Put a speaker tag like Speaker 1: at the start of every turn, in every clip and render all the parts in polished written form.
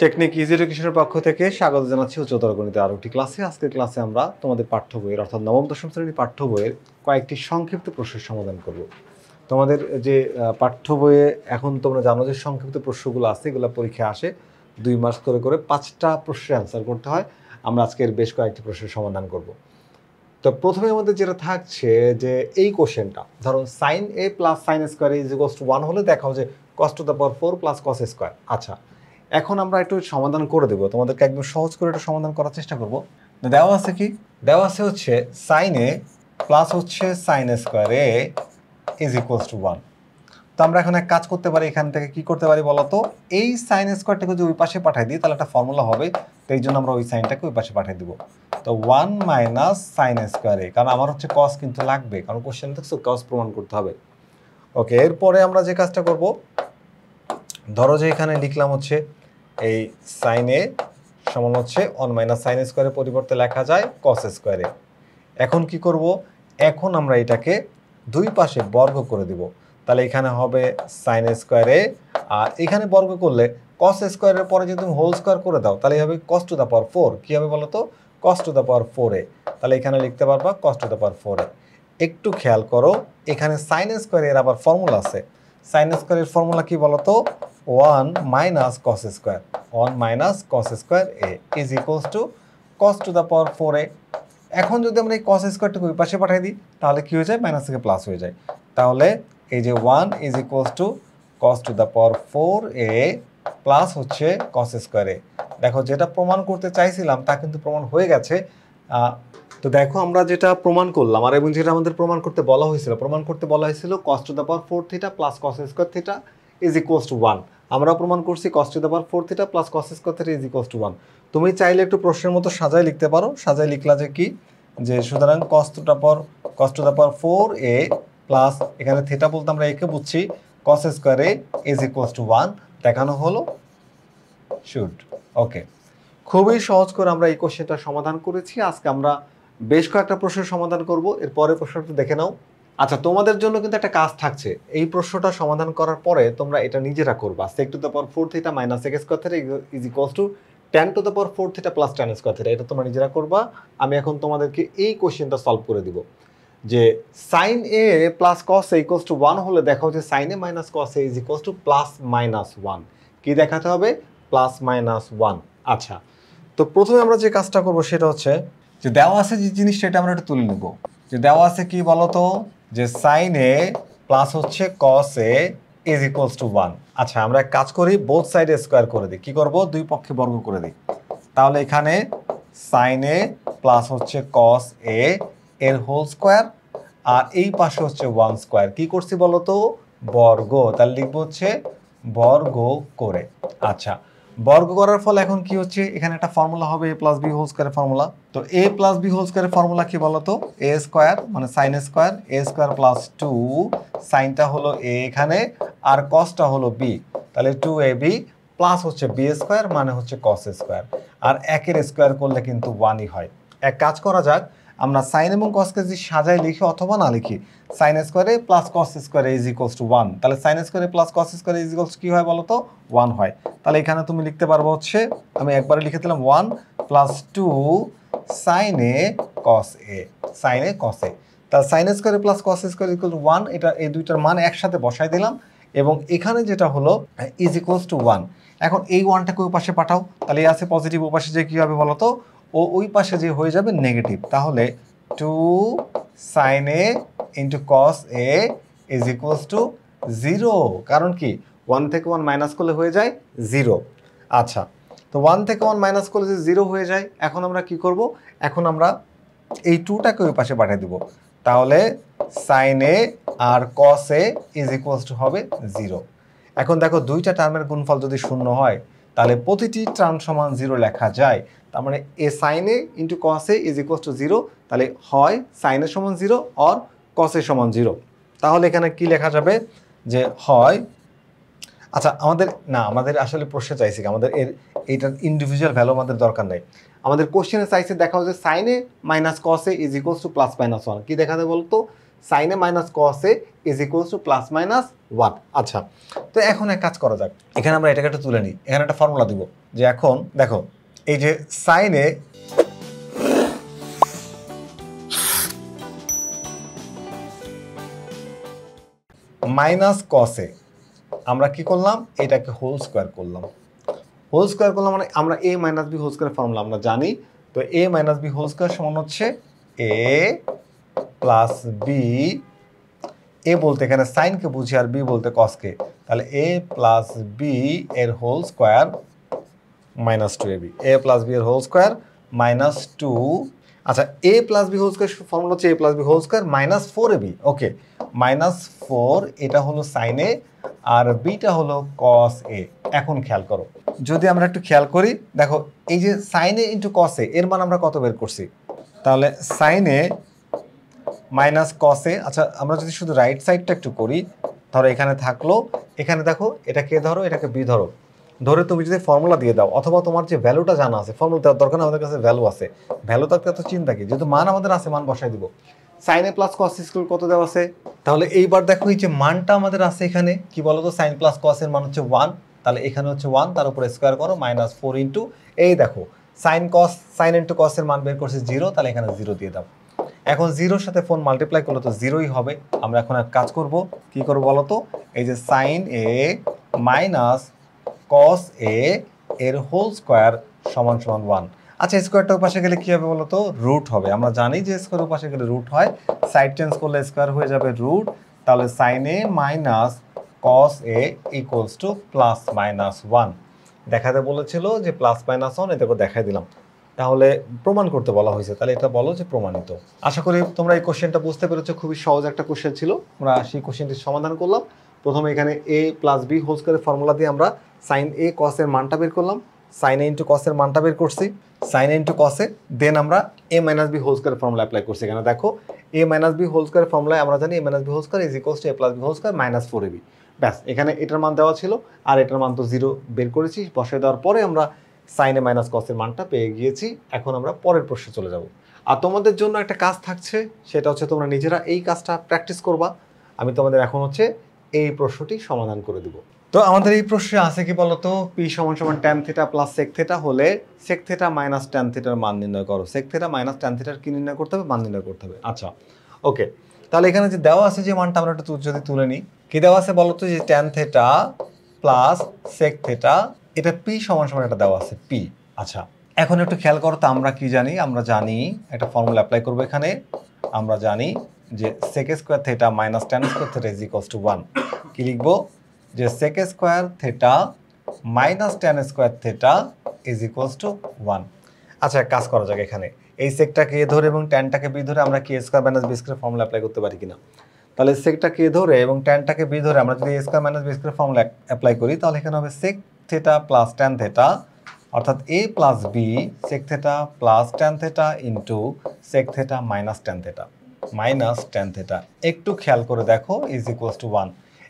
Speaker 1: Technique easy এডুকেশনের পক্ষ থেকে স্বাগত জানাচ্ছি উচ্চতর গণিতের আরও একটি ক্লাসে। আজকের ক্লাসে আমরা তোমাদের পাঠ্য বইয়ের অর্থাৎ নবম দশম শ্রেণীর পাঠ্য বইয়ের কয়েকটি সংক্ষিপ্ত প্রশ্নের সমাধান করব। তোমাদের যে পাঠ্য বইয়ে এখন তোমরা জানো যে সংক্ষিপ্ত প্রশ্নগুলো আছে, এগুলো পরীক্ষায় আসে 2 মাস করে করে 5টা প্রশ্নের অ্যান্সার করতে হয়। আমরা আজকের বেশ কয়েকটি প্রশ্নের সমাধান করব। তো প্রথমে আমাদের যেটা থাকছে যে এই কোশ্চেনটা, ধরো sine A plus sine square is equals to 1 হলে দেখাও যে cos to the power 4 plus cos square. আচ্ছা, এখন আমরা একটু সমাধান করে দেবো, তোমাদেরকে একদম সহজ করে একটু সমাধান করার চেষ্টা করব। দেওয়া আছে কি, দেওয়া আছে হচ্ছে সাইন এ প্লাস হচ্ছে sine square A is equals to 1। তো আমরা এখন এক কাজ করতে পারি, এখান থেকে কি করতে পারি বলো তো, এই সাইন স্কোয়ারটাকে যদি ওই পাশে পাঠিয়ে দিই তাহলে একটা ফর্মুলা হবে, তো এই জন্য আমরা ওই সাইনটাকে ওই পাশে পাঠিয়ে দিব। তো 1 মাইনাস সাইন স্কোয়ার এ, কারণ আমার হচ্ছে কস কিন্তু লাগবে, কারণ কোশ্চেন দেখছো কস প্রমাণ করতে হবে। ওকে, এরপরে আমরা যে কাজটা করব, ধরো যে এখানে লিখলাম হচ্ছে এই সাইন এ সমান হচ্ছে 1 মাইনাস সাইন স্কোয়ারের পরিবর্তে লেখা যায় কস স্কোয়ারে। এখন কি করব, এখন আমরা এটাকে দুই পাশে বর্গ করে দিব, তাহলে এখানে হবে সাইন স্কোয়ারে, আর এখানে বর্গ করলে কস স্কোয়ারের পরে যদি তুমি হোল স্কোয়ার করে দাও তাহলে হবে কস টু দ্য পাওয়ার 4। কী হবে বলো তো, কস টু দ্য পাওয়ার 4 এ, তাহলে এখানে লিখতে পারবা কস টু দ্য পাওয়ার 4 এ। একটু খেয়াল করো, এখানে সাইন স্কোয়ারের আবার ফর্মুলা আছে। সাইন স্কোয়ারের ফর্মুলা কি বলো তো, 1 minus cos square, 1 minus cos square A is equals to cos to the power 4 A. এখন যদি আমরা এই কস স্কোয়ারটাকে ওই পাশে পাঠিয়ে দিই তাহলে কি হয়ে যায়, মাইনাস থেকে প্লাস হয়ে যায়। তাহলে এই যে 1 is equals to cos to the power 4 A plus হচ্ছে কস স্কোয়ার এ। দেখো, যেটা প্রমাণ করতে চাইছিলাম তা কিন্তু প্রমাণ হয়ে গেছে। তো দেখো আমরা যেটা প্রমাণ করলাম, আর এবং যেটা আমাদের প্রমাণ করতে বলা হয়েছিল, cos to the power 4 theta plus cos square theta is equals to 1। আমরা প্রমাণ করছি cos to the power 4 theta plus cos square theta is equals to 1। তুমি চাইলে একটু প্রশ্নের মতো সাজায় লিখতে পারো, সাজায় লিখলা যে কি, যে সুতরাং cos to the power 4 A plus, এখানে থিটা বলতে আমরা একে বুঝছি, cos square A is equals to 1 দেখানো হলো। শুড। ওকে, খুবই সহজ করে আমরা এই কোশ্চেনটা সমাধান করেছি। আজকে আমরা বেশ কয়েকটা প্রশ্নের সমাধান করব, এর পরের প্রশ্নটা দেখে নাও। আচ্ছা, তোমাদের জন্য কিন্তু একটা কাজ থাকছে, এই প্রশ্নটা সমাধান করার পরে তোমরা এটা নিজেরা করবা। sec two the power 4 theta minus sec square theta is equals two tan two the power 4 theta plus tan square theta, এটা তোমরা নিজেরা করবা। আমি এখন তোমাদেরকে এই কোশ্চেনটা সলভ করে দিব, যে sin a plus cos a equals to 1 হলে দেখাও যে sin a minus cos a is equals to plus minus 1। কি দেখাতে হবে, প্লাস মাইনাস 1। আচ্ছা, তো প্রথমে আমরা যে কাজটা করব সেটা হচ্ছে, যে দেওয়া আছে যে জিনিসটা এটা আমরা একটু তুলে নেব। যে দেওয়া আছে কি বলতো, যে সাইন এ প্লাস হচ্ছে কস এ ইজ ইকুয়ালস টু 1। আচ্ছা, আমরা এক কাজ করি, বোথ সাইডে স্কোয়ার করে দিই। কি করব, দুই পক্ষে বর্গ করে দিই। তাহলে এখানে সাইন এ প্লাস হচ্ছে কস এ এর হোল স্কোয়ার, আর এই পাশে হচ্ছে 1 স্কোয়ার। কি করছি বলতো, বর্গ, তাহলে লিখবো হচ্ছে বর্গ করে। আচ্ছা, বর্গ করার ফলে এখন কি হচ্ছে, এখানে একটা ফর্মুলা হবে a প্লাস বি হোল স্কোয়ারের ফর্মুলা। তো a প্লাস বি হোল স্কোয়ারের ফর্মুলা কি বলতো, a স্কোয়ার মানে sine square, a square plus 2, সাইনটা হলো a এখানে, আর কসটা হলো b, তাহলে 2ab প্লাস হচ্ছে b স্কোয়ার মানে হচ্ছে কস স্কোয়ার, আর একের স্কোয়ার করলে কিন্তু 1ই হয়। এক কাজ করা যাক, আমরা সাইন এবং কসকে যদি সাজায় লিখি অথবা না লিখি, সাইন স্কোয়ারে প্লাস কস স্কোয়ারে ইজ ইকুয়ালস টু 1, তাহলে সাইন স্কোয়ারে প্লাস কস স্কোয়ারে ইজ ইকুয়ালস কি হয় বলো তো, 1 হয়। তাহলে এখানে তুমি লিখতে পারবো হচ্ছে, আমি একবারে লিখে দিলাম 1 প্লাস 2 সাইন এ কস এ, সাইন এ কস এ। তাহলে সাইন স্কোয়ারে plus cos square equal to 1, এটা এই দুইটার মান একসাথে বসাই দিলাম, এবং এখানে যেটা হলো ইজ ইকুয়ালস টু 1। এখন এই 1টাকে ওই পাশে পাঠাও, তাহলে এই আছে পজিটিভ, ওই পাশে যে কী হবে বলো তো, ও ওই পাশে যে হয়ে যাবে নেগেটিভ। তাহলে 2 sine A into cos A is equals to 0, কারণ কি 1 থেকে 1 মাইনাস করলে হয়ে যায় 0। আচ্ছা, তো 1 থেকে 1 মাইনাস করলে যে 0 হয়ে যায়, এখন আমরা কি করব, এখন আমরা এই 2টাকে ওই পাশে পাঠিয়ে দেবো। তাহলে সাইন এ আর cos A is equals to হবে 0। এখন দেখো, দুইটা টার্মের গুণফল যদি 0 হয় তাহলে প্রতিটি টার্ম সমান 0 লেখা যায়। তার মানে A sine A into cos A is equals to 0, তাহলে হয় সাইন এ সমান 0 অর কস এ সমান 0। তাহলে এখানে কি লেখা যাবে, যে হয়, আচ্ছা আমাদের আসলে প্রশ্নে চাইছি, আমাদের এইটার ইন্ডিভিজুয়াল ভ্যালু আমাদের দরকার নেই। আমাদের কোশ্চেনে চাইছে দেখাও যে sine A minus cos A is equals to plus minus 1। কি দেখাতে বলতো, sine A minus cos A is equals to plus minus 1। আচ্ছা, তো এখন এক কাজ করা যাক, এখানে আমরা এটাকে একটু তুলে নিই, এখানে একটা ফর্মুলা দিব। যে এখন দেখো এই যে সাইনে মাইনাস কসে আমরা কি করলাম, এটাকে হোল স্কোয়ার করলাম। হোল স্কোয়ার করলাম মানে আমরা A minus B whole square formula আমরা জানি। তো A minus B whole square সমান হচ্ছে এ প্লাস বি, এ বলতে এখানে সাইনকে বুঝি আর বি বলতে কসকে, তাহলে এ প্লাস বি এর whole square minus two A B, A plus B এর হোল স্কোয়ার মাইনাস টু। আচ্ছা, A plus B whole square formula হচ্ছে A plus B whole square minus four A B. Okay, minus four এটা হলো sign A R beta হলো কস এ। এখন খেয়াল করো, যদি আমরা একটু খেয়াল করি, দেখো এই যে সাইন এ ইন্টু কস এ এর মান আমরা কত বের করছি, তাহলে সাইন এ মাইনাস কস এ। আচ্ছা, আমরা যদি শুধু রাইট সাইডটা একটু করি, ধরো এখানে থাকলো, এখানে দেখো এটাকে ধরো, এটাকে বি ধরো, ধরে তুমি যদি ফর্মুলা দিয়ে দাও, অথবা তোমার যে ভ্যালুটা জানা আছে, ফর্মুলা দেওয়ার দরকার না, আমাদের কাছে ভ্যালু আছে, ভ্যালু থাকতে এত চিন্তা কি, যেহেতু মান আমাদের আছে মান বসাই দিব। Sign A plus cos square কত দেওয়া আছে, তাহলে এইবার দেখো এই যে মানটা আমাদের আছে এখানে কি বলতো, সাইন প্লাস কস এর মান হচ্ছে 1, তাহলে এখানে হচ্ছে 1, তার উপরে স্কোয়ার করো মাইনাস 4 ইন্টু, এই দেখো সাইন কস, সাইন ইন্টু কস এর মান বের করছে 0, তাহলে এখানে 0 দিয়ে দাও। এখন 0-র সাথে 4 মাল্টিপ্লাই করলে তো 0ই হবে। আমরা এখন এক কাজ করব, কি করব বলো তো, এই যে সাইন এ মাইনাস কস এ এর হোল স্কোয়ার সমান সমান 1। আচ্ছা, স্কোয়ারটা পাশে গেলে কি হবে বলো তো, রুট হবে। আমরা জানি যে স্কোয়ারের পাশে গেলে রুট হয়, সাইড চেঞ্জ করলে স্কোয়ার হয়ে যাবে রুট, তাহলে sine A minus cos A equals to plus minus 1। দেখাতে বলেছিল যে প্লাস মাইনাস 1, এটাকে দেখাই দিলাম। তাহলে প্রমাণ করতে বলা হয়েছে, তাহলে এটা বলো যে প্রমাণিত। আশা করি তোমরা এই কোশ্চেনটা বুঝতে পেরেছো, খুবই সহজ একটা কোশ্চেন ছিল। আমরা সেই কোশ্চেনটির সমাধান করলাম। প্রথমে এখানে এ প্লাস বি হোল স্কোয়ারের ফর্মুলা দিয়ে আমরা সাইন এ কস এর মানটা বের করলাম, সাইন এ ইন্টু কস এর মানটা বের করছি, সাইন এ ইন্টু কস এ, দেন আমরা এ মাইনাস বি হোল স্কোয়ারের ফর্মুলা অ্যাপ্লাই করছি। এখানে দেখো এ মাইনাস বি হোল স্কোয়ারের ফর্মুলায় আমরা জানি A minus B whole square is equals to A plus B whole square minus 4ab। ব্যাস, এখানে এটার মান দেওয়া ছিল আর এটার মান তো 0 বের করেছি, বসায় দেওয়ার পরে আমরা সাইন এ মাইনাস কসের মানটা পেয়ে গিয়েছি। এখন আমরা পরের প্রশ্নে চলে যাব। আর তোমাদের জন্য একটা কাজ থাকছে, সেটা হচ্ছে তোমরা নিজেরা এই কাজটা প্র্যাকটিস করবা। আমি তোমাদের এখন হচ্ছে এই প্রশ্নটি সমাধান করে দিব। তো আমাদের এই প্রশ্নে আছে কি বলতো, পি সমান সমান tan theta plus sec theta হলে সেক থিটা মাইনাস ট্যান থিটার মান নির্ণয় করো। সেক থিটা মাইনাস ট্যান থিটার কি নির্ণয় করতে হবে, মান নির্ণয় করতে হবে। আচ্ছা, ওকে, তাহলে এখানে যে দেওয়া আছে যে মানটা আমরা একটু যদি তুলে নিই, কি দেওয়া আছে বলতো, যে tan theta plus sec theta, এটা পি সমান সমান এটা দেওয়া আছে পি। আচ্ছা, এখন একটু খেয়াল করো তো, আমরা কি জানি, আমরা জানি একটা ফর্মুলা অ্যাপ্লাই করবো এখানে। আমরা জানি যে sec square theta minus tan square theta is equals to 1। কি লিখবো, যে sec square theta minus tan square theta is equals to 1। আচ্ছা, এক কাজ করা যাক, এখানে এই সেকটাকে এ ধরে এবং ট্যানটাকে বি ধরে আমরা কি A square minus B square formula apply করতে পারি কিনা। তাহলে সেকটাকে এ ধরে এবং ট্যানটাকে বি ধরে আমরা যদি A square minus B square formula apply করি, তাহলে এখানে হবে sec theta plus tan theta, অর্থাৎ A plus B sec theta plus tan theta into sec theta minus tan theta minus tan theta. একটু খেয়াল করে দেখো, ইজ ইকুয়ালস টু 1।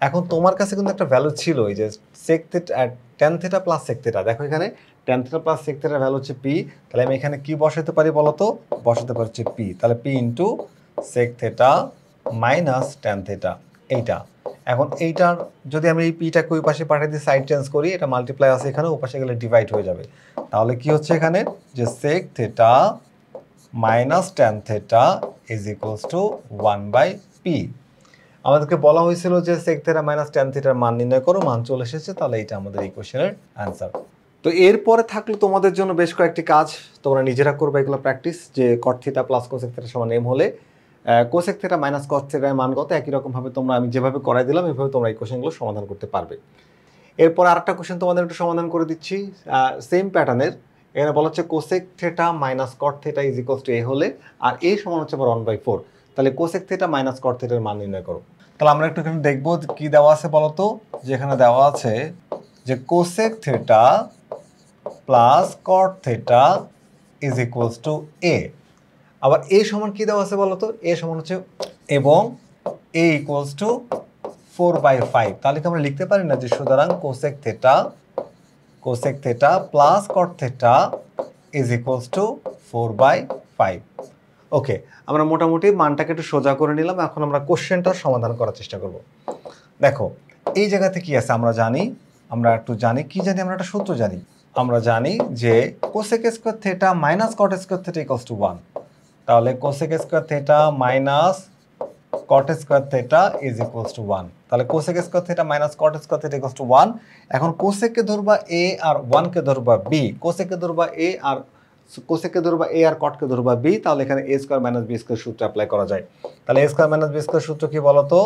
Speaker 1: এখন তোমার কাছে কিন্তু একটা ভ্যালু ছিল, এই যে sec theta tan theta plus sec theta, দেখো এখানে ট্যান থিটা প্লাস সেক থিটার ভ্যালু হচ্ছে পি। তাহলে আমি এখানে কি বসাতে পারি বলো তো, বসাতে পারি হচ্ছে পি। তাহলে P into sec theta minus tan theta, এইটা। এখন এইটার যদি আমি এই পিটাকে ওই পাশে পাঠিয়ে দিয়ে সাইড চেঞ্জ করি, এটা মাল্টিপ্লাই আছে এখানে, ও পাশে গেলে ডিভাইড হয়ে যাবে। তাহলে কি হচ্ছে এখানে, যে sec theta minus tan theta is equals to 1/p। আমাদেরকে বলা হয়েছিল যে সেক থিটা মাইনাস ট্যান থিটার মান নির্ণয় করো, মান চলে এসেছে, তাহলে এইটা আমাদের এই কোশ্চেনের অ্যান্সার। তো এরপরে থাকলো তোমাদের জন্য বেশ কয়েকটি কাজ, তোমরা নিজেরা করবে এগুলো প্র্যাকটিস। যে কট থিটা প্লাস কোসেক থিটা সমান এম হলে কোসেক থিটা মাইনাস কট থিটার মান কত, একই রকমভাবে তোমরা আমি যেভাবে করাই দিলাম এভাবে তোমরা এই কোশ্চেনগুলো সমাধান করতে পারবে। এরপর আরেকটা কোশ্চেন তোমাদের একটু সমাধান করে দিচ্ছি সেম প্যাটার্নের। এখানে বলা হচ্ছে cosec theta minus cot theta is equals to A হলে, আর এ সমান হচ্ছে আবার 1/4। তাহলে কোসেক থিটা মাইনাস কট থিটার মান নির্ণয় করো। তাহলে আমরা একটু এখানে দেখবো কি দেওয়া আছে বলতো, যেখানে দেওয়া আছে যে cosec theta plus cot theta is equals to A. আবার এ সমান কি দেওয়া আছে বলতো, এ সমান হচ্ছে এবং এ ইকুয়ালস টু 4/5। তাহলে কি আমরা লিখতে পারি না যে সুতরাং cosec theta plus cot theta is equals two 4/5। ওকে, আমরা মোটামুটি মানটাকে একটু সোজা করে নিলাম। এখন আমরা কোশ্চেনটার সমাধান করার চেষ্টা করব। দেখো এই জায়গাতে কি আছে আমরা জানি, আমরা একটু জানি কি জানি, আমরা একটা সূত্র জানি। আমরা জানি যে cosec square theta minus cot square theta equals to 1। তাহলে cosec square theta minus cot square theta is equals to 1। তাহলে cosec square theta minus cot square theta equals to 1। এখন কোসেককে ধরবা a আর 1 কে ধরবা b, কোসেককে ধরবা a আর কটকে ধরবা b, তাহলে এখানে a square minus b square সূত্র অ্যাপ্লাই করা যায়। তাহলে a square minus b square সূত্র কি বলতো?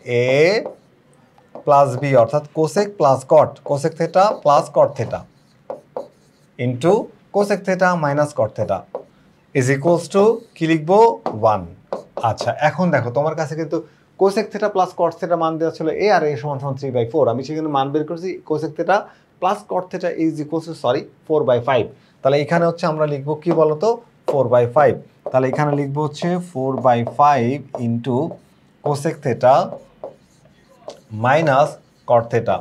Speaker 1: a প্লাস b অর্থাৎ cosec plus cot, cosec theta plus cot theta into cosec theta minus cot theta is equals two কি লিখবো? 1। আচ্ছা, এখন দেখো তোমার কাছে কিন্তু cosec theta plus cot theta মান দেওয়া ছিল a আর a সমান সমান 3/4। আমি সেখানে মান বের করেছি cosec theta plus cot theta is equals two 4/5। তাহলে এখানে হচ্ছে আমরা লিখবো কি বলতো? 4/5। তাহলে এখানে লিখবো হচ্ছে 4/5 into cosec theta minus cot theta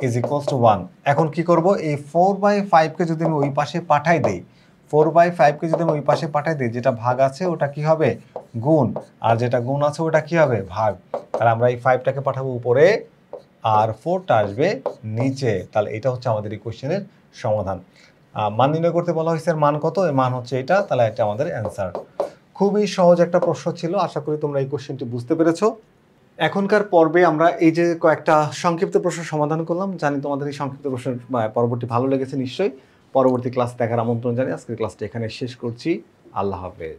Speaker 1: is equals to 1। এখন কি করব? এই 4/5 কে যদি আমি ওই পাশে পাঠাই দেই, 4/5 কে যদি আমি ওই পাশে পাঠাই দিই, যেটা ভাগ আছে ওটা কি হবে? গুণ, আর যেটা গুণ আছে ওটা কি হবে? ভাগ। তাহলে আমরা এই 5টাকে পাঠাবো উপরে আর 4টা আসবে নিচে। তাহলে এটা হচ্ছে আমাদের এই কোশ্চেনের সমাধান। মান নির্ণয় করতে বলা হয়েছে, এর মান কত? এর মান হচ্ছে এটা। তাহলে এটা আমাদের অ্যান্সার। খুবই সহজ একটা প্রশ্ন ছিল, আশা করি তোমরা এই কোশ্চেনটি বুঝতে পেরেছো। এখনকার পর্বে আমরা এই যে কয়েকটা সংক্ষিপ্ত প্রশ্ন সমাধান করলাম, জানি তোমাদের এই সংক্ষিপ্ত প্রশ্ন পরবর্তী ভালো লেগেছে নিশ্চয়ই। পরবর্তী ক্লাস দেখার আমন্ত্রণ জানিয়ে আজকের ক্লাসটা এখানে শেষ করছি। আল্লাহ হাফেজ।